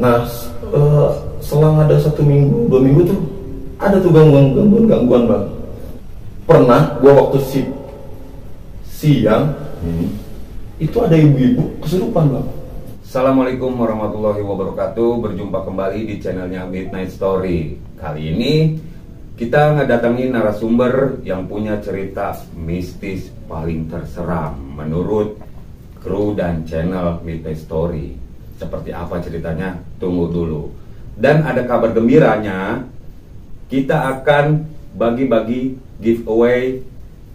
Nah, selang ada 1 minggu, 2 minggu tuh ada tuh gangguan bang. Pernah gua waktu siang itu ada ibu-ibu kesurupan bang. Assalamualaikum warahmatullahi wabarakatuh. Berjumpa kembali di channelnya Midnight Story. Kali ini kita ngedatangi narasumber yang punya cerita mistis paling terseram menurut kru dan channel Midnight Story. Seperti apa ceritanya? Tunggu dulu. Dan ada kabar gembiranya, kita akan bagi-bagi giveaway,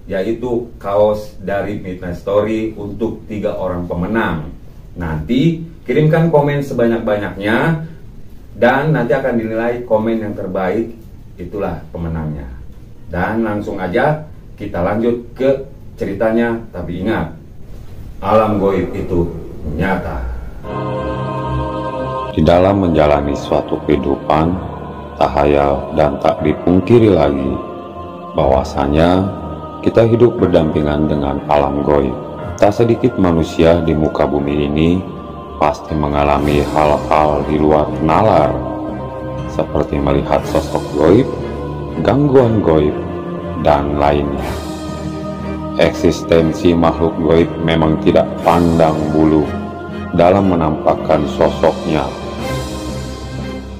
yaitu kaos dari Midnight Story untuk 3 orang pemenang. Nanti kirimkan komen sebanyak-banyaknya dan nanti akan dinilai komen yang terbaik, itulah pemenangnya. Dan langsung aja kita lanjut ke ceritanya. Tapi ingat, alam goib itu nyata. Di dalam menjalani suatu kehidupan, tak hayal dan tak dipungkiri lagi bahwasanya kita hidup berdampingan dengan alam goib. Tak sedikit manusia di muka bumi ini pasti mengalami hal-hal di luar nalar, seperti melihat sosok goib, gangguan goib, dan lainnya. Eksistensi makhluk goib memang tidak pandang bulu dalam menampakkan sosoknya.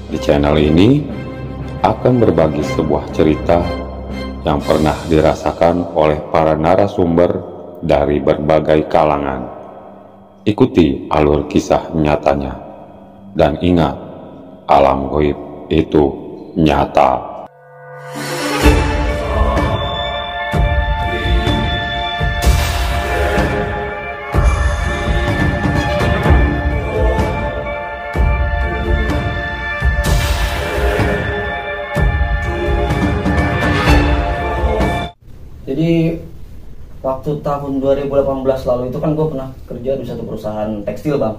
Di channel ini akan berbagi sebuah cerita yang pernah dirasakan oleh para narasumber dari berbagai kalangan. Ikuti alur kisah nyatanya dan ingat, alam goib itu nyata. Jadi waktu tahun 2018 lalu itu kan gue pernah kerja di satu perusahaan tekstil bang.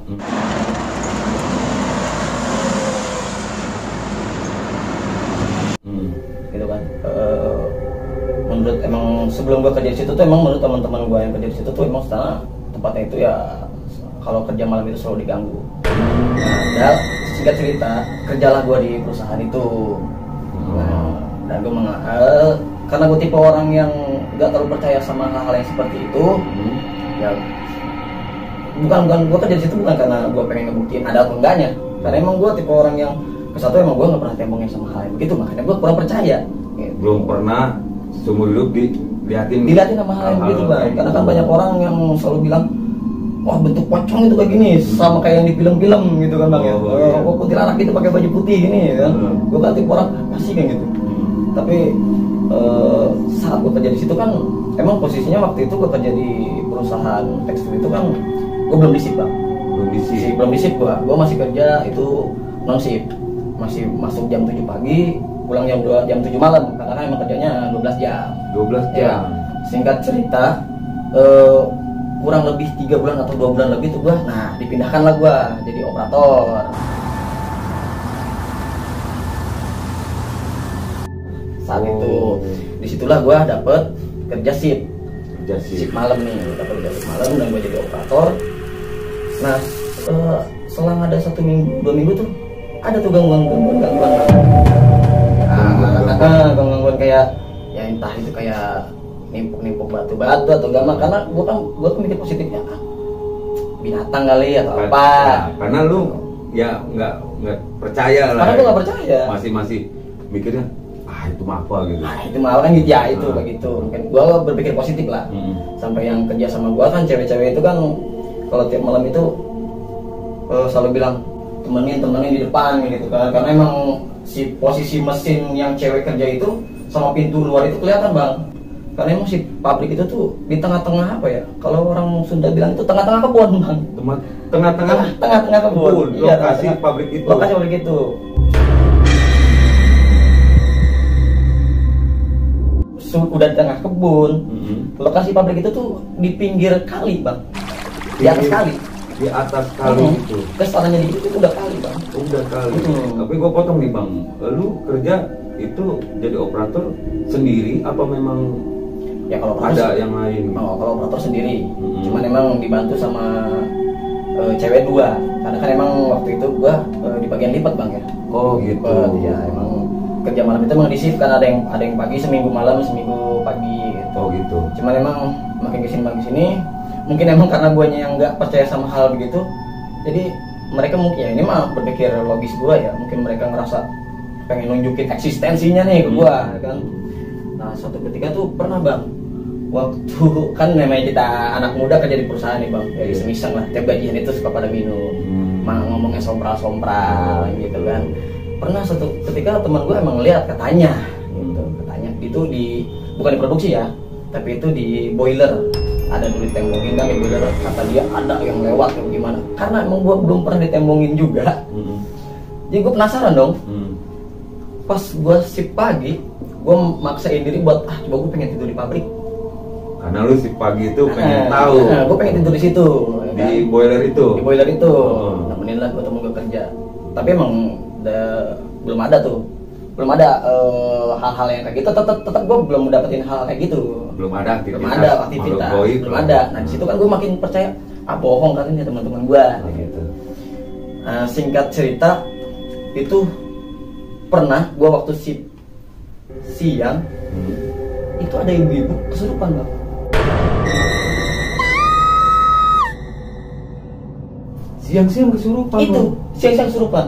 Gitu kan. Menurut emang sebelum gue kerja di situ tuh emang menurut teman-teman gue yang kerja di situ tuh emang setelah tempatnya itu ya kalau kerja malam itu selalu diganggu. Nah, singkat cerita kerjalah gue di perusahaan itu. Nah, dan gue karena gue tipe orang yang gak terlalu percaya sama hal-hal yang seperti itu. Ya bukan gue kerja di situ bukan karena gue pengen ngebuktiin ada atau enggaknya, karena emang gue tipe orang yang kesatu emang gue nggak pernah tembongin sama hal yang begitu, makanya gue kurang percaya gitu. Belum pernah seumur hidup dilihatin sama hal yang begitu bang. Karena kan banyak orang yang selalu bilang, wah bentuk pocong itu kayak gini sama kayak yang di film-film gitu kan bang. Oh kuntilanak itu pakai baju putih gini kan. Gue kan tipe orang pasti kayak gitu. Tapi saat gue kerja di situ kan emang posisinya waktu itu gue kerja di perusahaan tekstil itu kan gue belum di shift bang. Belum di shift gue masih kerja itu non shift, masih masuk jam 7 pagi pulang jam 7 malam karena kan emang kerjanya 12 jam. Ya, singkat cerita kurang lebih 3 bulan atau 2 bulan lebih tuh gue dipindahkanlah gue jadi operator. Saat itu disitulah gue dapet kerja shift malam nih, dapet kerja shift malam dan gue jadi operator. Nah selang ada 1 minggu 2 minggu tuh ada tuh gangguan kayak ya entah itu kayak nimpuk batu-batu atau gamma, karena gue kan mikir positifnya binatang kali atau apa. Karena lu ya nggak percaya lah. Karena gue nggak percaya. Masih mikirnya itu mah apa gitu. Itu mah orang gitu ya itu begitu. Mungkin gue berpikir positif lah. Sampai yang kerja sama gue kan cewek-cewek itu kan kalau tiap malam itu selalu bilang temenin di depan gitu kan. Karena emang si posisi mesin yang cewek kerja itu sama pintu luar itu kelihatan bang. Karena emang si pabrik itu tuh di tengah-tengah apa ya? Kalau orang Sunda bilang itu tengah-tengah kebun bang. Tengah-tengah kebun. Lokasi pabrik itu. Lokasi pabrik itu. Udah di tengah kebun. Lokasi pabrik itu tuh di pinggir kali bang, di atas kali itu. Kesananya di itu udah kali bang. Udah kali. Tapi gue potong nih bang, lu kerja itu jadi operator sendiri apa memang ya kalau ada yang lain? Kalau operator sendiri, cuman emang dibantu sama cewek 2, karena kan emang waktu itu gue di bagian lipat bang ya. Oh gitu. Ya emang kerja malam itu emang disip kan, ada yang pagi, seminggu malam, seminggu pagi gitu. Oh gitu. Cuman emang makin kesini mungkin emang karena guanya yang nggak percaya sama hal begitu, jadi mereka mungkin ya ini mah berpikir logis gua ya, mungkin mereka ngerasa pengen nunjukin eksistensinya nih ke gua kan. Nah suatu ketika tuh pernah bang, waktu kan namanya kita anak muda kerja di perusahaan nih bang, jadi semisang lah tiap gajian itu suka pada minum, ngomongnya sompral gitu kan. Pernah suatu ketika teman gua emang lihat katanya itu bukan di produksi ya, tapi itu di boiler, ada dulu ditembongin kan di boiler, kata dia ada yang lewat atau gimana, karena emang gue belum pernah ditembongin juga. Jadi gue penasaran dong. Pas gue shift pagi, gue maksain diri buat coba gue pengen tidur di pabrik, karena lu shift pagi itu pengen tahu. Gue pengen tidur di situ di kan? Boiler itu nemenin lah gue temen gue kerja, tapi emang belum ada hal-hal yang kayak gitu. Tetap gue belum dapetin hal kayak gitu. Belum ada aktivitas. Belum ada. Nah di situ kan gue makin percaya, bohong katanya teman-teman gue. Gitu. Singkat cerita, itu pernah gue waktu siang itu ada ibu-ibu kesurupan bang. Siang-siang kesurupan. Itu siang-siang kesurupan.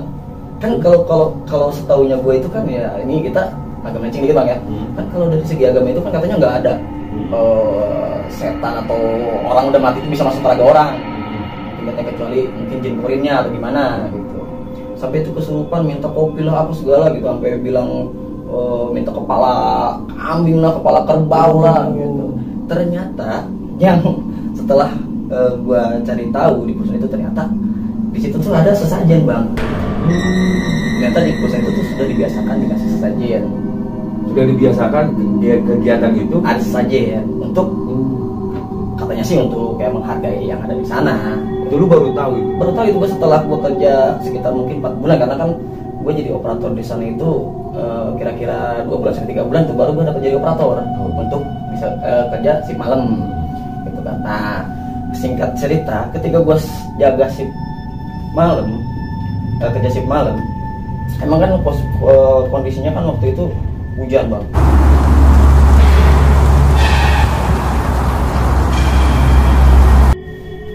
Kan kalau setahunya gue itu kan ya, ini kita agak melenceng dikit bang ya. Kan kalau dari segi agama itu kan katanya nggak ada setan atau orang udah mati itu bisa masuk raga orang. Katanya kecuali mungkin jin kurinnya atau gimana gitu. Sampai itu kesurupan minta kopi lah apa segala gitu, sampai bilang minta kepala kambing lah, kepala kerbau lah gitu. Ternyata yang setelah gue cari tahu di perusahaan itu, ternyata di situ tuh ada sesajen bang. Ternyata di perusahaan itu tuh sudah dibiasakan dikasih sesajen. Sudah dibiasakan kegiatan itu ada sesajen untuk katanya sih untuk kayak menghargai yang ada di sana. Itu lu baru tahu itu? Baru tahu itu gue setelah gue kerja sekitar mungkin 4 bulan, karena kan gue jadi operator di sana itu kira-kira 2 bulan sampai 3 bulan tuh baru gue dapat jadi operator untuk bisa kerja shift malam gitu kan. Nah singkat cerita, ketika gue jaga shift malam, kerja shift malam, emang kan kondisinya kan waktu itu hujan bang.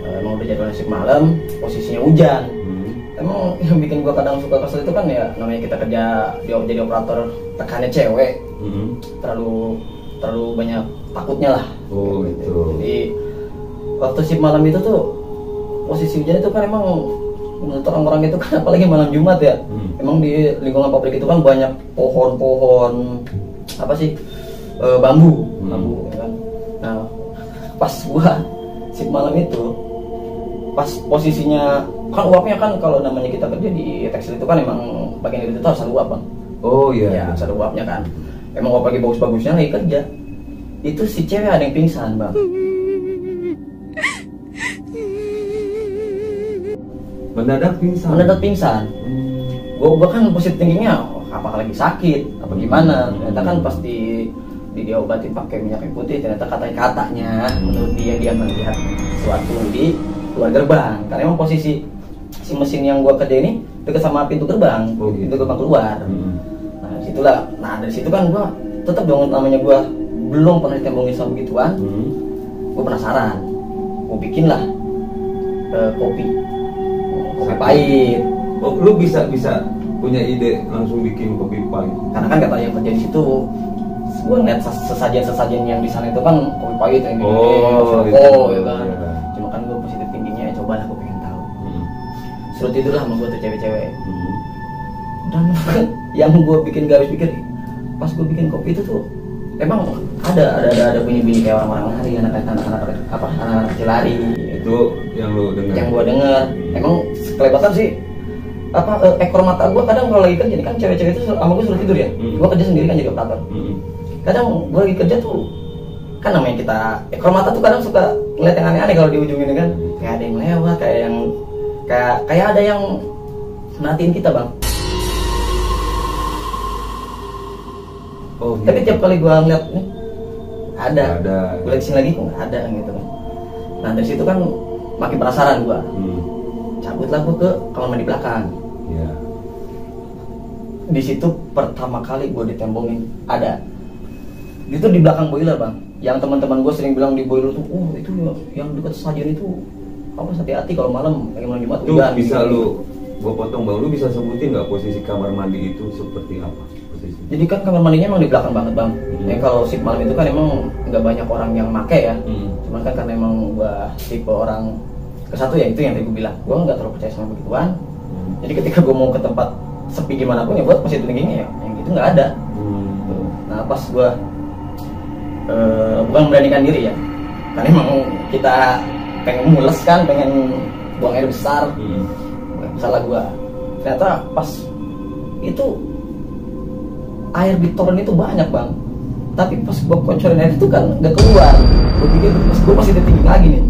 Emang udah jadwal shift malam, posisinya hujan. Emang yang bikin gue kadang suka kesel itu kan ya, namanya kita kerja jadi operator, tekannya cewek, terlalu banyak takutnya lah. Oh gitu. Jadi waktu shift malam itu tuh posisi hujan itu kan emang menurut orang-orang itu kan, apalagi malam Jumat ya, emang di lingkungan pabrik itu kan banyak pohon-pohon apa sih, bambu ya kan. Nah pas gua shift malam itu, pas posisinya kan uapnya kan, kalau namanya kita kerja di tekstil itu kan emang bagian itu harus ada uap bang. Oh iya. Ya harus ada uapnya kan. Emang uap lagi bagus-bagusnya lagi kerja, itu si cewek ada yang pingsan bang. Mendadak pingsan. Gua kan positif thinkingnya, apakah lagi sakit apa gimana. Ternyata kan pasti diobatin pakai minyak kayu putih. Ternyata katanya menurut dia melihat sesuatu di luar gerbang, karena emang posisi si mesin yang gua kerja ini dekat sama pintu gerbang. Pintu gerbang keluar. Nah disitulah, dari situ kan gua tetap dong, namanya gua belum pernah ditembongin sama begituan. Gua penasaran, gua bikin lah kopi pahit. Oh, lu bisa punya ide langsung bikin kopi pahit? Karena kan kata yang kerja di situ, gue ngeliat sesajen yang di sana itu kan kopi pahit yang ya kan. Cuma kan gue positif tingginya, coba lah gue pengen tahu. Suruh tidur lah sama gue tuh cewek-cewek. Dan yang gue bikin gak habis pikir, pas gue bikin kopi itu tuh emang ada bunyi-bunyi kayak orang-orang lari, anak-anak kecil lari. Itu yang lu dengar? Yang gue dengar, emang kelebatan sih. Ekor mata gue kadang kalau lagi kerja, kan cewek-cewek itu sama gue suruh tidur ya. Gue kerja sendiri kan jadi operator. Kadang gue lagi kerja tuh, kan namanya kita ekor mata tuh kadang suka ngeliat yang aneh-aneh kalau di ujung ini kan. Kayak ada yang lewat, kayak ada yang merhatiin kita bang. Oh, gitu. Tapi tiap kali gue ngeliat nih ada. Gue lihat sini lagi kok nggak ada gitu kan. Nah dari situ kan makin penasaran gue. cabutlah gue ke kamar mandi belakang. Iya. Di situ pertama kali gue ditembongin ada. Itu di belakang boiler bang. Yang teman-teman gue sering bilang di boiler tuh, oh itu yang dekat stadion itu, apa hati-hati kalau malam lagi malam Jumat. Tuh bisa lu, gue potong bang, lu bisa sebutin nggak posisi kamar mandi itu seperti apa posisi? Jadi kan kamar mandinya emang di belakang banget bang. Kalau shift malam itu kan emang nggak banyak orang yang make ya. Cuman kan karena emang gue tipe orang ke satu ya itu yang tadi gue bilang, gue nggak terlalu percaya sama begituan. Jadi ketika gue mau ke tempat sepi gimana pun ya buat pas itu tingginya ya, yang gitu nggak ada. Nah pas gue bukan memberanikan diri ya, karena emang kita pengen mules kan, pengen buang air besar. Salah gue, ternyata pas itu air di toren itu banyak bang, tapi pas gue kocorin air itu kan nggak keluar. Gue pikir pas gue masih tinggi lagi nih,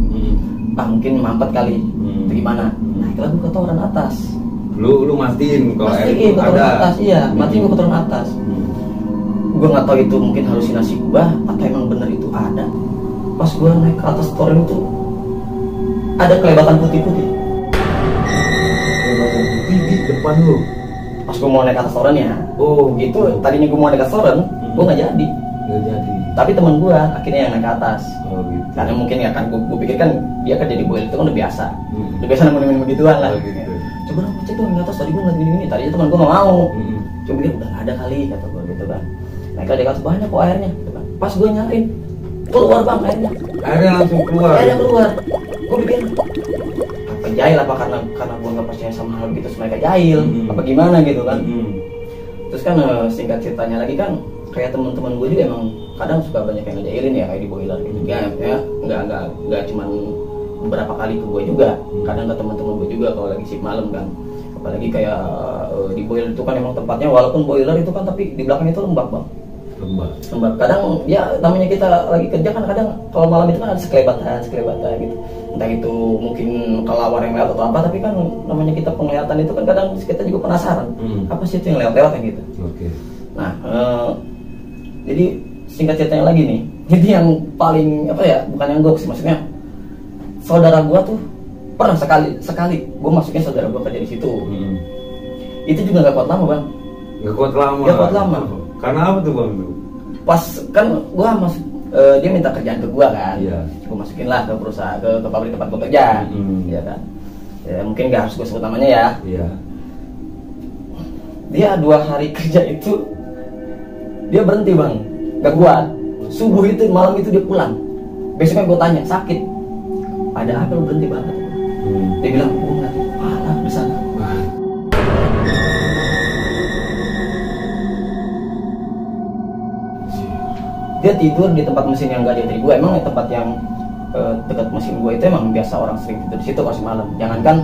mungkin mampet kali, atau gimana? Nah itu gue ke toren atas. Lu mastiin kalau air itu ada. Atas, iya, matiin gue ke toren atas. Gue nggak tahu itu mungkin halusinasi gue atau emang bener itu ada. Pas gue naik ke atas toren itu ada kelebatan putih-putih. Kelebatan putih di depan lu. Pas gue mau naik ke atas toren ya. Oh itu tadinya gue mau naik ke atas toren, gue nggak jadi. Nggak jadi. Tapi teman gue akhirnya yang naik ke atas. Oh gitu. Karena mungkin ya kan gue pikir kan dia kan jadi boiler itu kan udah biasa. Udah biasa nemuin begituan lah. Oh, gitu. Coba dong cek dong di atas, tadi gue ngeliat gini-gini. Tadinya teman gue nggak mau. Cuma pikir udah nggak ada kali kata gue gitu kan. Naik ke atas banyak kok airnya. Pas gue nyariin keluar bang airnya. Airnya langsung keluar. Airnya keluar. Gue pikir apa jahil apa karena gue nggak percaya sama hal gitu mereka jahil apa gimana gitu kan. Terus kan singkat ceritanya lagi kan kayak teman-teman gue juga emang kadang suka banyak yang ngejailin ya kayak di boiler gitu ya nggak cuman beberapa kali ke gue juga, kadang ke teman-teman gue juga kalau lagi shift malam kan. Apalagi kayak di boiler itu kan emang tempatnya walaupun boiler itu kan tapi di belakang itu lembab bang. Lembab. Kadang ya namanya kita lagi kerja kan kadang kalau malam itu kan ada sekelebatan gitu. Entah itu mungkin kelawar yang lewat atau apa, tapi kan namanya kita penglihatan itu kan kadang kita juga penasaran apa sih itu yang lewat kan gitu. Okay. Nah jadi singkat ceritanya lagi nih, jadi yang paling apa ya, bukan yang gok sih, maksudnya saudara gua tuh pernah sekali gua masukin saudara gua kerja di situ. Itu juga nggak kuat lama bang. Nggak kuat lama. Karena apa tuh bang? Pas kan gua masuk, dia minta kerjaan ke gua kan. Iya. Gua masukin lah ke perusahaan, ke pabrik tempat gua kerja. Iya kan. Ya, mungkin nggak harus gua sebut namanya ya. Iya. Dia 2 hari kerja itu dia berhenti bang, nggak kuat. Subuh itu malam itu dia pulang. Besoknya gua tanya sakit. Ada apa lu berhenti banget? Dia bilang gua nggak parah di sana. Dia tidur di tempat mesin yang gak dari gue. Emang tempat yang dekat mesin gue itu emang biasa orang sering tidur di situ pas malam. Jangankan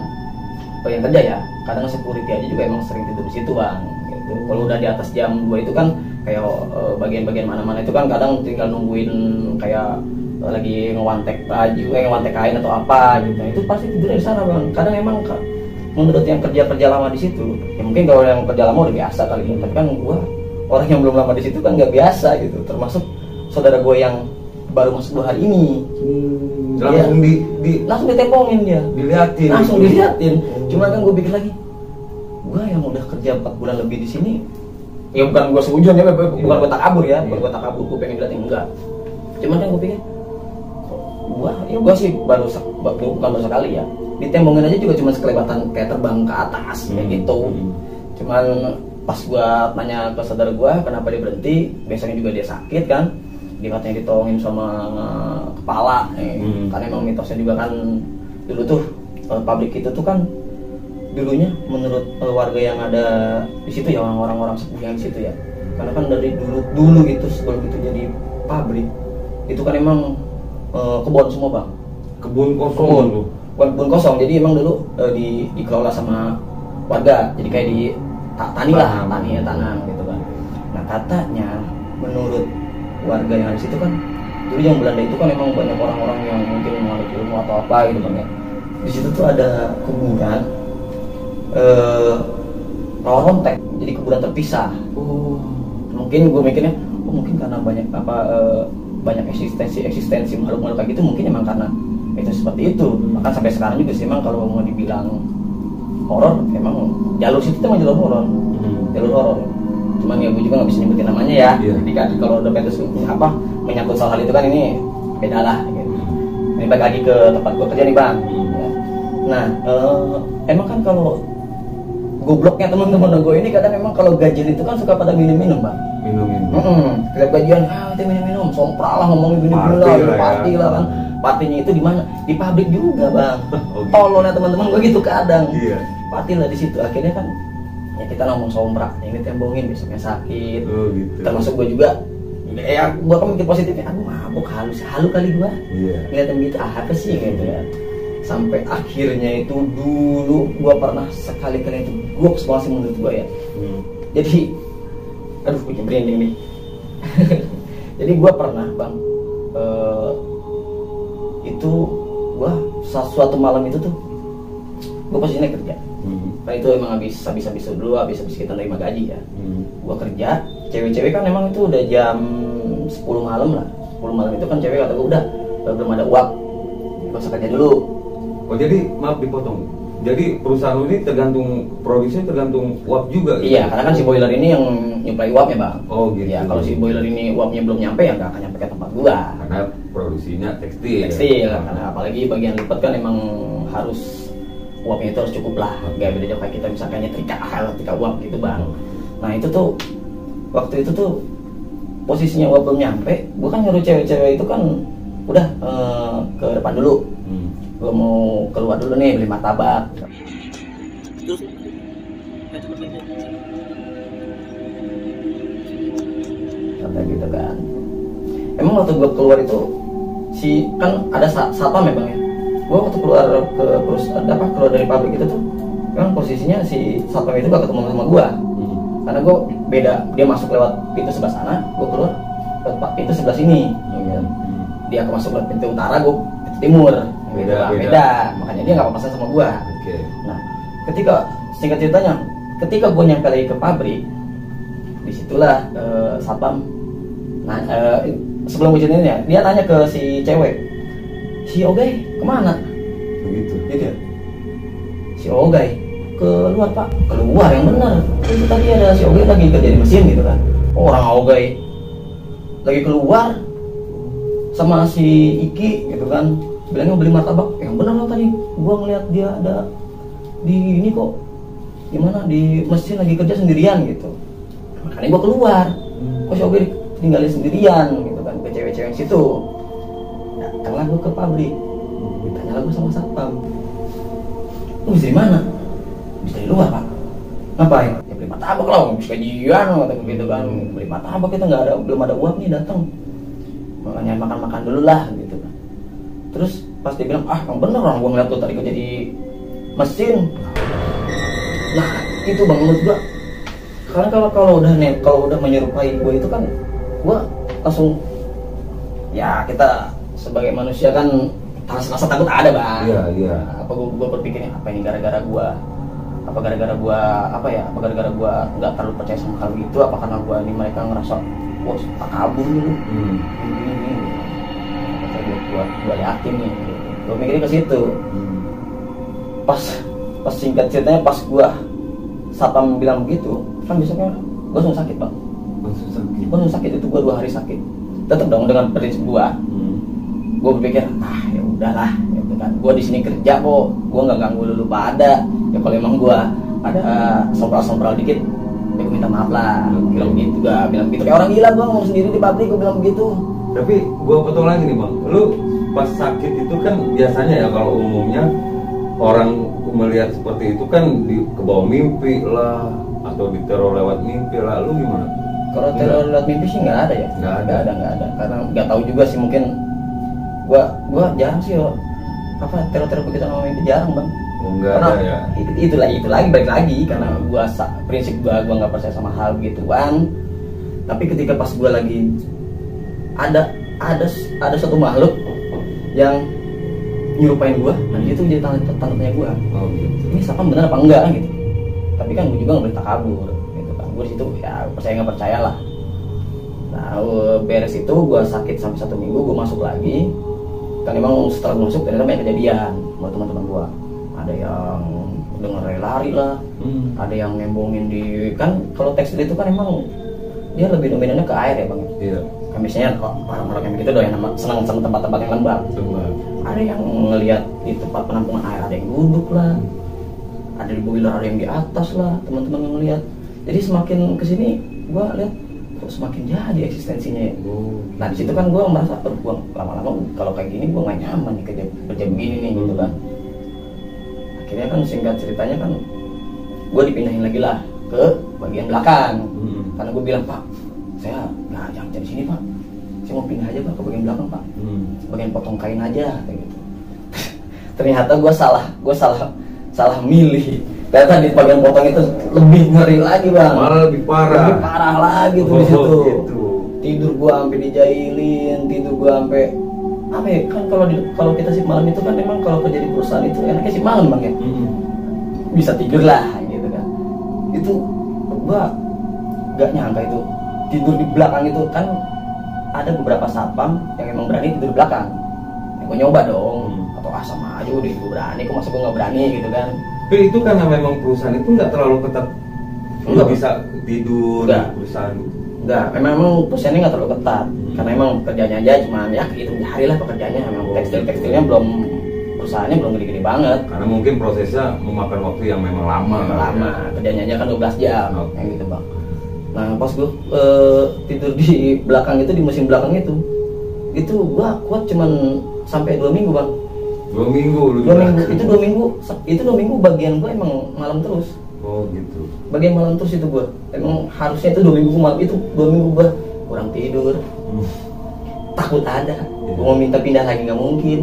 yang kerja ya, kadang security aja juga emang sering tidur di situ bang. Gitu. Kalau udah di atas jam 2 itu kan kayak bagian-bagian mana-mana itu kan kadang tinggal nungguin kayak lagi ngewantek baju, ngewantek kain atau apa gitu. Itu pasti tidur di sana bang. Kadang emang menurut yang kerja lama di situ, ya mungkin kalau yang kerja lama udah biasa kali ya. Tapi kan gue orang yang belum lama di situ kan nggak biasa gitu. Termasuk saudara gue yang baru masuk 2 hari ini. Langsung langsung ditempongin dia. Langsung diliatin. Cuma kan gue pikir lagi, gue yang udah kerja 4 bulan lebih di sini, ya bukan gue seujun ya, bukan gue takabur ya, bukan gue takabur, gue pengen liatin enggak. Cuman kan gue pikir, gue sih bukan baru sekali ya. Ditembongin aja juga cuma sekelebatan kayak terbang ke atas kayak gitu. Cuman pas gue tanya ke saudara gue kenapa dia berhenti, biasanya juga dia sakit kan. Dia katanya ditolongin sama kepala, karena emang mitosnya juga kan dulu tuh pabrik itu tuh kan dulunya menurut warga yang ada di situ ya, orang-orang sepuh yang di situ ya, karena kan dari dulu gitu sebelum itu jadi pabrik itu kan emang kebun semua bang, kebun kosong, jadi emang dulu dikelola sama warga, jadi kayak di tanam gitu kan. Nah katanya menurut warga yang ada di situ kan dulu yang Belanda itu kan emang banyak orang-orang yang mungkin mengalami ilmu atau apa gitu kan ya. Di situ tuh ada kuburan rontek, jadi kuburan terpisah. Mungkin gue mikirnya mungkin karena banyak eksistensi makhluk-makhluk kayak gitu, mungkin emang karena itu seperti itu. Bahkan sampai sekarang juga sih emang kalau mau dibilang horor, emang jalur situ tuh emang jalur horor, jalur horor. Cuman ya gue juga nggak bisa nyebutin namanya ya. Jadi kan kalau udah apa menyangkut soal hal itu kan ini beda lah. Gitu. Ini balik lagi ke tempat gue kerja nih bang. Nah, emang kan kalau gobloknya teman-teman gue ini kadang memang kalau gajian itu kan suka pada minum-minum bang. Minum-minum. Kayak gajian, itu minum-minum, sompral lah ngomongin minum-minum lah, party lah kan. Partinya itu di mana? Di pabrik juga bang. Tololnya teman-teman gue gitu kadang. Party lah di situ. Akhirnya kan ya kita ngomong sombrak, ini tembongin besoknya sakit. Gitu. Termasuk gue juga. Ya gue kan mikir positifnya, aku mabuk halu kali gue. Ngeliatin gitu, apa sih gitu ya. Sampai akhirnya itu dulu gue pernah sekali-kali itu goks banget sih menurut gue ya. Jadi aduh bikin branding nih. Jadi gue pernah bang itu gue suatu malam itu tuh gue posisinya kerja. Karena itu emang habis dulu habis kita nerima gaji ya. Gue kerja, cewek-cewek kan emang itu udah jam 10 malam lah. 10 malam itu kan cewek kata gue udah belum ada uap, gue usah kerja dulu. Oh jadi maaf dipotong. Jadi perusahaan ini tergantung produksinya tergantung uap juga. Gitu? Iya, karena kan si boiler ini yang nyuplai uapnya bang. Oh gitu. Ya kalau si boiler ini uapnya belum nyampe ya nggak akan nyampe ke tempat gua. Karena produksinya tekstil. Karena apalagi bagian lipat kan emang harus uapnya itu harus cukup lah. Gak beda kayak kita misalkan nyetrika uap gitu bang. Nah itu tuh waktu itu tuh posisinya uap belum nyampe. Gua kan nyuruh cewek-cewek itu kan udah ke depan dulu. Gue mau keluar dulu nih beli martabak. Kayak gitu kan. Emang waktu gue keluar itu si kan ada satpam ya bang ya. Gue waktu keluar keluar dari pabrik itu tuh, kan posisinya si satpam itu gak ketemu sama gue. Karena gue beda, dia masuk lewat pintu sebelah sana, gue keluar lewat pintu sebelah sini. Dia masuk lewat pintu utara, gue pintu timur. Beda. Makanya dia nggak papasan sama gua. Nah, singkat ceritanya, ketika gua nyampe lagi ke pabrik, disitulah satpam. Nah, sebelum kejadian ya, dia nanya ke si cewek, si Ogay kemana? Begitu. Gitu. Si Ogay keluar pak, keluar yang benar. Itu tadi ada si Ogay lagi kerja di mesin gitu kan. Orang Ogay lagi keluar sama si Iki gitu kan. Bilangnya beli martabak, yang benar loh tadi gua ngeliat dia ada di ini kok gimana di mesin lagi kerja sendirian gitu. Makanya gua keluar, kok si Ogi tinggalin sendirian gitu kan ke cewek-cewek yang situ. Datanglah gua ke pabrik, ditanyalah gua sama satpam, lu bisa di mana? Bisa di luar pak. Ngapain? Ya beli martabak lah, bisa gajian atau gitu kan. Beli martabak kita belum ada uap nih datang. Makanya makan dulu lah gitu kan. Terus pas dia bilang, yang bener orang gue ngeliat tuh tadi kerja di mesin. Nah itu bang menurut gue, karena kalau udah menyerupai gue itu kan, gue langsung ya kita sebagai manusia kan rasa takut ada bang. Iya. Apa gue berpikirnya apa ini gara-gara gue? Apa gara-gara gue nggak terlalu percaya sama hal itu? Apa karena gue ini mereka ngerasa, wah tak kabur gitu. Gue yakin nih, gue mikirnya ke situ. Pas singkat ceritanya pas gue satpam bilang begitu, kan besoknya gue langsung sakit bang. Gue langsung sakit itu, gue 2 hari sakit. Tetap dong dengan prinsip gue. Gue berpikir ya udahlah, gitu kan. Gue di sini kerja kok, gue nggak ganggu lu pada. Ya kalau emang gue ada sompral dikit, ya gue minta maaf lah. Bilang begitu kayak orang gila gue ngomong sendiri di pabrik, gue bilang begitu. Tapi gue potong lagi nih bang, lu pas sakit itu kan biasanya ya kalau umumnya orang melihat seperti itu kan ke bawah mimpi lah atau diteror lewat mimpi lah, lu gimana? Kalau teror lewat mimpi sih nggak ada ya. Nggak ada karena nggak tahu juga sih, mungkin gua jarang sih teror begitu sama mimpi, jarang bang. Nggak karena ada ya. Itu lagi balik lagi karena prinsip gua nggak percaya sama hal gituan. Tapi ketika pas gua lagi ada satu makhluk yang nyerupain gua, dan itu jadi tanda-tanya gua. Gitu. Ini siapa benar apa enggak gitu. Tapi kan gua juga nggak boleh takabur gitu kan. Gua di situ ya percaya nggak percaya lah. Nah beres itu gua sakit sampai 1 minggu, gua masuk lagi. Kan emang setelah gua masuk ternyata banyak kejadian buat teman-teman gua. Ada yang denger lari lah, ada yang ngembongin di, kan kalau tekstil itu kan emang dia lebih dominannya ke air ya bang. Iya. Kan biasanya orang-orang yang begitu doyan senang sama tempat-tempat yang lembab. Ada yang ngelihat di tempat penampungan air ada yang duduk lah, ada di boiler ada yang di atas lah, teman-teman yang ngelihat. Jadi semakin kesini gue lihat kok semakin jadi eksistensinya ya. Nah di situ kan gue merasa gue lama-lama kalau kayak gini gue nggak nyaman nih kerja begini nih gitu kan. Akhirnya kan singkat ceritanya kan gue dipindahin lagi lah ke bagian belakang. Karena gue bilang, Pak, saya nggak jangan di sini Pak, saya mau pindah aja Pak ke bagian belakang Pak, bagian potong kain aja kayak gitu. Ternyata gue salah milih. Ternyata di bagian potong itu lebih ngeri lagi bang, malah lebih parah lagi tuh di situ. Gitu. Tidur gue sampai dijailin, tidur gue sampai apa ya, kan kalau kita shift malam itu kan memang kalau kerja di perusahaan itu enaknya shift malam bang ya, bisa tidur lah gitu kan. Itu gue gak nyangka itu tidur di belakang itu kan ada beberapa satpam yang emang berani tidur di belakang. Ya, gue nyoba dong, atau sama aja udah gue berani, kok masa gue nggak berani gitu kan. Tapi itu karena memang perusahaan itu nggak terlalu ketat, nggak bisa tidur di perusahaan. Enggak, memang perusahaannya nggak terlalu ketat, karena emang kerjanya aja cuma ya itu hari lah pekerjaannya. Emang tekstilnya belum, perusahaannya belum gede-gede banget. Karena mungkin prosesnya memakan waktu yang memang lama. Kerjanya aja kan 12 jam, kayak gitu bang. Nah pas gue tidur di belakang itu, di mesin belakang itu gue kuat cuman sampai 2 minggu bang. 2 minggu lu 2 minggu itu 2 minggu bagian gue emang malam terus. Oh gitu. Bagian malam terus itu gue emang harusnya itu 2 minggu malam, itu 2 minggu gue kurang tidur. Takut ada gue mau minta pindah lagi nggak mungkin.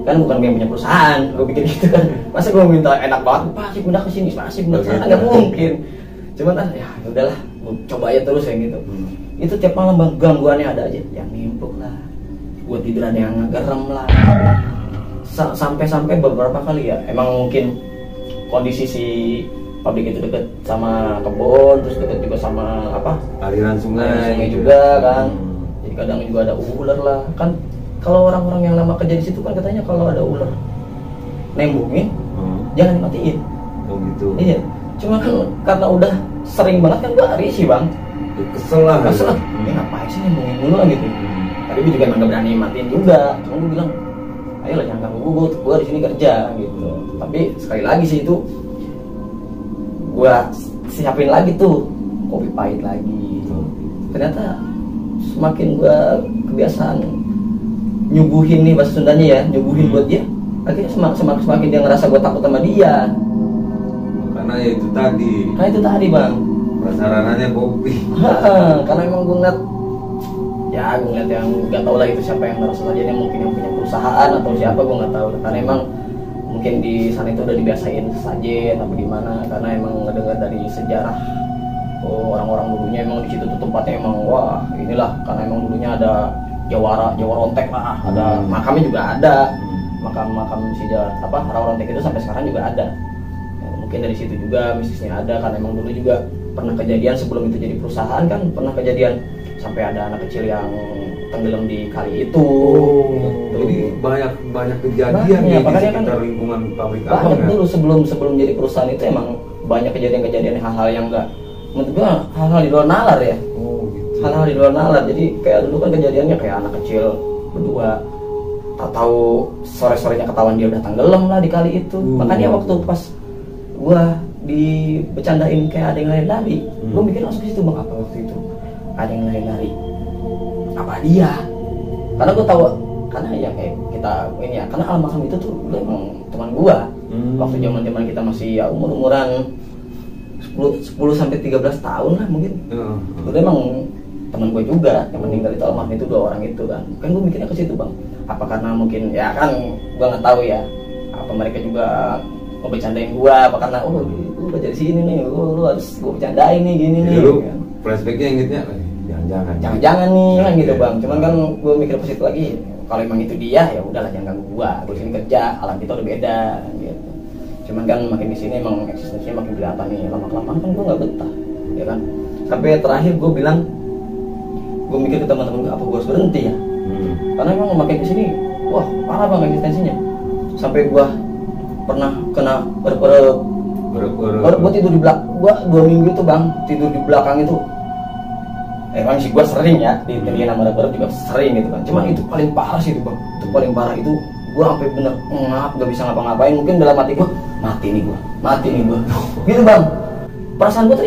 Kan bukan gue yang punya perusahaan, gue pikir gitu kan. Masa gue minta enak banget, pasti pindah ke sini, pasti pindah ke sana, nggak mungkin. Cuman kan ya udahlah, gue coba aja terus ya gitu. Itu tiap malam bang, gangguannya ada aja, yang nimpuk lah, gue tidur ada yang ngegerem lah. Sampai beberapa kali ya, emang mungkin kondisi si pabrik itu deket sama kebun, terus deket juga sama apa? Aliran sungai juga kan. Jadi kadang juga ada ular lah kan. Kalau orang-orang yang lama kerja di situ kan katanya kalau ada ular nembungin, jangan dimatiin. Oh gitu. Iya. Cuma kan karena udah sering banget kan gua risih bang. Kesel lah. Ini ngapain sih nembungin dulu lah gitu. Tapi gue juga emang gak berani matiin juga. Cuma gue bilang, ayolah jangan ganggu gue di sini kerja gitu. Tapi sekali lagi sih itu, gue siapin lagi tuh kopi pahit lagi. Ternyata semakin gue kebiasaan nyuguhin nih bahasa Sundanya ya, nyuguhin buat dia, akhirnya semakin dia ngerasa gue takut sama dia. Karena ya itu tadi. Karena itu tadi bang. Prasarananya kopi. Karena emang gue ngeliat yang nggak tahu lah itu siapa yang naruh sajiannya, mungkin yang punya perusahaan atau siapa gue nggak tahu. Karena emang mungkin di sana itu udah dibiasain sajian apa gimana. Karena emang ngedengar dari sejarah orang-orang dulunya emang di situ tuh tempatnya emang wah inilah, karena emang dulunya ada Jawa Rontek lah, ada makamnya juga ada, makam Rawa Rontek itu sampai sekarang juga ada. Ya, mungkin dari situ juga mistisnya ada, karena emang dulu juga pernah kejadian sebelum itu jadi perusahaan kan, pernah kejadian sampai ada anak kecil yang tenggelam di kali itu. Jadi banyak kejadian ya, di sekitar lingkungan pabrik abang ya. Dulu sebelum jadi perusahaan itu emang banyak kejadian hal-hal yang enggak, menurut gua hal-hal di luar nalar ya. Hal-hal di luar nalar. Jadi kayak dulu kan kejadiannya kayak anak kecil berdua, tahu sore-sorenya ketahuan dia udah tenggelam lah di kali itu. Makanya waktu pas gua dibecandain kayak ada yang lari-lari, gua mikir langsung ke situ bang, apa waktu itu ada yang lari-lari apa dia? Karena gua tahu, karena ya kayak kita ini ya, karena almarhum itu tuh dulu emang teman gua. Waktu zaman kita masih ya umur-umuran 10 sampai 13 tahun lah mungkin. Itu emang teman gue juga yang meninggal itu, almarhum itu 2 orang itu kan. Kan gue mikirnya ke situ bang. Apa karena mungkin ya kan gue nggak tahu ya. Apa mereka juga mau bercandain gue? Apa karena lu jadi sini nih, lu harus gue bercandain nih gini nih. Lu flashbacknya ingetnya jangan nih kan gitu bang. Cuman kan gue mikir ke situ lagi. Kalau emang itu dia ya udahlah jangan ganggu gue. Gue sini kerja, alam kita udah beda gitu. Cuman kan makin di sini emang eksistensinya makin kelihatan nih, lama-kelamaan kan gue nggak betah, ya kan. Sampai terakhir gue bilang, gue mikir ke teman-teman gue, apa gue harus berhenti ya? Karena emang makin di sini, wah parah bang eksistensinya. Sampai gue pernah kena Baru gue tidur di belakang, gue 2 minggu itu bang, tidur di belakang itu. Emang sih gue sering ya, di tindihan sama rep juga sering gitu kan. Cuma itu paling parah sih itu bang, itu paling parah itu. Gue sampai bener ngap, gak bisa ngapa-ngapain. Mungkin dalam hati gue, mati nih gue gitu bang. Perasaan gue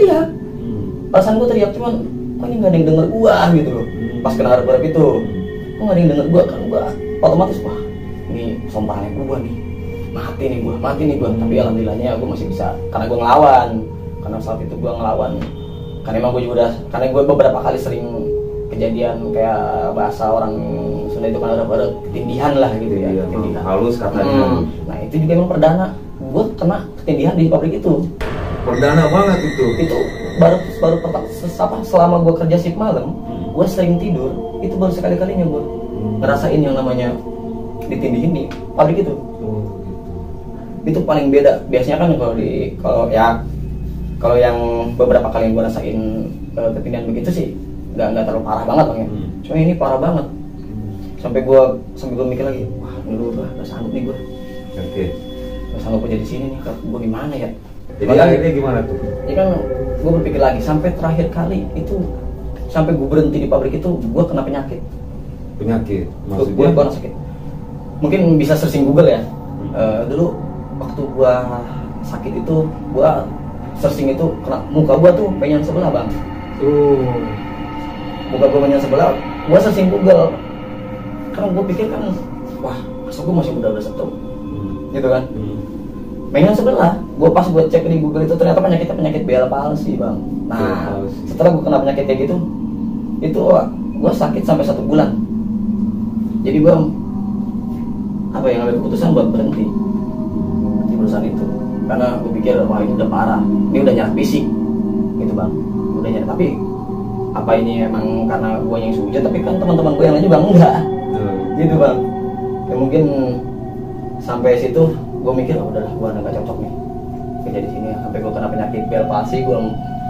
teriak, cuman kok ini gak ada yang denger gue gitu loh. Pas kena rep itu, kok gak ada yang denger gue, kan gue otomatis, wah ini sompangnya gue nih, mati nih gue. Tapi alhamdulillahnya gue masih bisa, karena gue ngelawan. Karena saat itu gue ngelawan, karena emang gue juga udah, karena gue beberapa kali sering kejadian kayak bahasa orang Sunda itu kan ada ketindihan lah gitu ya, ketindihan halus katanya. Nah itu juga emang perdana gue kena ketindihan di pabrik itu. Perdana banget itu baru selama gue kerja shift malam, gue sering tidur, itu baru sekali-kalinya gue ngerasain yang namanya ditindihin di pabrik itu. Itu paling beda. Biasanya kan kalau yang beberapa kali yang gue rasain ketindihan begitu sih nggak terlalu parah banget bang ya. Cuma ini parah banget. Sampai gue mikir lagi, wah dulu gak sanggup nih gue. Gak sanggup kerja di sini nih, gue gimana ya. Jadi akhirnya gimana tuh? Ya kan gue berpikir lagi, sampai terakhir kali itu, sampai gue berhenti di pabrik itu, gue kena penyakit. Maksudnya? Gue kena sakit. Mungkin bisa searching Google ya. Dulu waktu gue sakit itu, gue searching itu, kena muka gue tuh pengen sebelah bang. Muka gue pengen sebelah, gue searching Google. Karena gue pikir kan, wah masa gue masih muda tuh, gitu kan. Pengen sebelah, gue cek di Google itu ternyata penyakit Bell palsy bang. Nah setelah gue kena penyakit kayak gitu, itu gue sakit sampai 1 bulan. Jadi gue ngambil keputusan buat berhenti di perusahaan itu, karena gue pikir wah ini udah parah, ini udah nyerah fisik, gitu bang, udah nyerah. Tapi apa ini emang karena gue yang sujud, tapi kan teman-teman gue yang lain juga enggak, gitu bang. Ya mungkin sampai situ gue mikir, oh udahlah gue gak cocok nih kerja di sini. Sampai gue kena penyakit Bell palsy,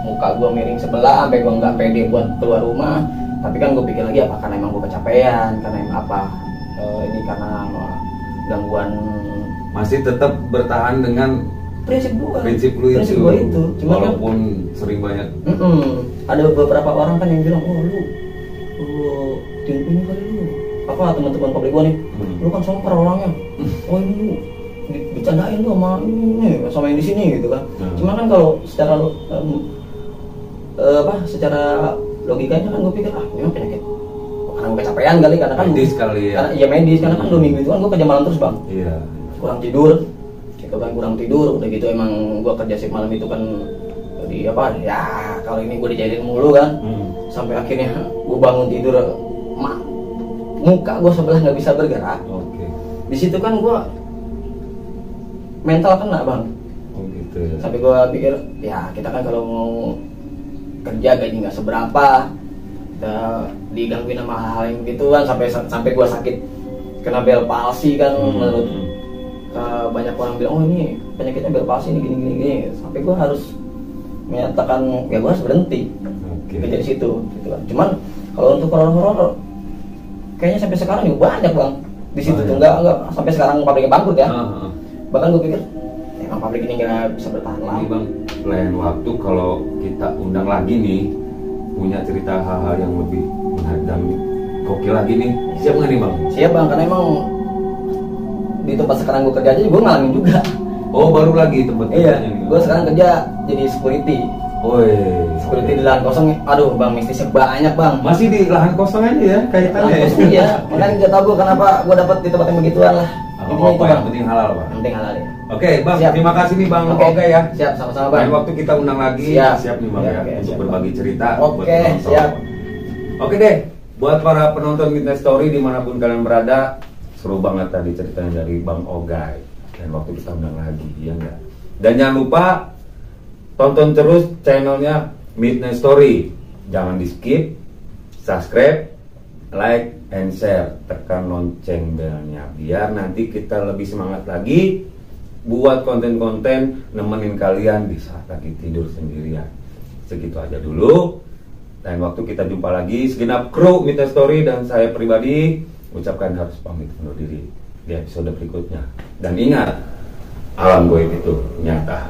muka gue miring sebelah, sampai gue nggak pede buat keluar rumah. Tapi kan gue pikir lagi, apa karena emang gue kecapean, karena emang apa ini karena gangguan. Masih tetap bertahan dengan prinsip lu itu. Cuma walaupun kan, sering banyak ada beberapa orang kan yang bilang, oh lu ini kali lu apa teman-teman pabrik gua nih, lu kan sompar orangnya, oh ini lu dicandain lu sama yang di sini gitu kan. Cuma kan kalau secara secara logikanya kan gue pikir memang penyakit karena gue kecapean kali, karena kan medis kali ya. Iya medis, karena kan 2 minggu itu kan gue kerja malam terus bang. Iya. Kurang tidur udah gitu emang gue kerja shift malam itu kan di kalau ini gue dijadiin mulu kan. Sampai akhirnya gue bangun tidur, muka gue sebelah nggak bisa bergerak. Di situ kan gue mental kena bang. Gitu ya. Sampai gue pikir ya kita kan kalau mau kerja gaji nggak seberapa, kita digangguin sama hal yang begituan, sampai gue sakit kena Bell palsy kan. Menurut banyak orang bilang, oh ini penyakitnya Bell palsy ini gini. Sampai gue harus menyatakan ya gue harus berhenti kerja di situ gitu kan. Cuman kalau untuk horor kayaknya sampai sekarang juga banyak bang di situ tuh, nggak sampai sekarang pabriknya bangkrut ya. Bahkan gue pikir emang pabrik ini nggak bisa bertahan lama. Ini bang, lain waktu kalau kita undang lagi nih, punya cerita hal-hal yang lebih menarik dan gokil lagi nih, siap nggak nih bang? Siap bang, karena emang di tempat sekarang gue kerja aja gue ngalamin juga. Oh baru lagi tempat kerjanya? Iya, gue sekarang kerja jadi security. Security di lahan kosong. Aduh bang, mistisnya banyak bang. Masih di lahan kosong aja ya kaitannya? Iya, makanya gak tau gue kenapa gue dapat di tempat yang begituan lah. Yang penting halal bang. Penting halal ya. Oke bang, siap. Terima kasih nih bang. Oke ya. Siap, sama-sama bang. Lain waktu kita undang lagi. Siap nih bang ya, untuk berbagi cerita. Oke, siap. Oke deh, buat para penonton Midnight Story dimanapun kalian berada, seru banget tadi ceritanya dari Bang Ogay. Dan waktu kita undang lagi, ya enggak. Dan jangan lupa tonton terus channelnya Midnight Story. Jangan di skip, subscribe, like, and share. Tekan lonceng belnya biar nanti kita lebih semangat lagi buat konten-konten nemenin kalian di saat lagi tidur sendirian. Segitu aja dulu. Dan waktu kita jumpa lagi, segenap kru Midnight Story dan saya pribadi ucapkan harus pamit undur diri di episode berikutnya. Dan ingat, alam goib itu nyata.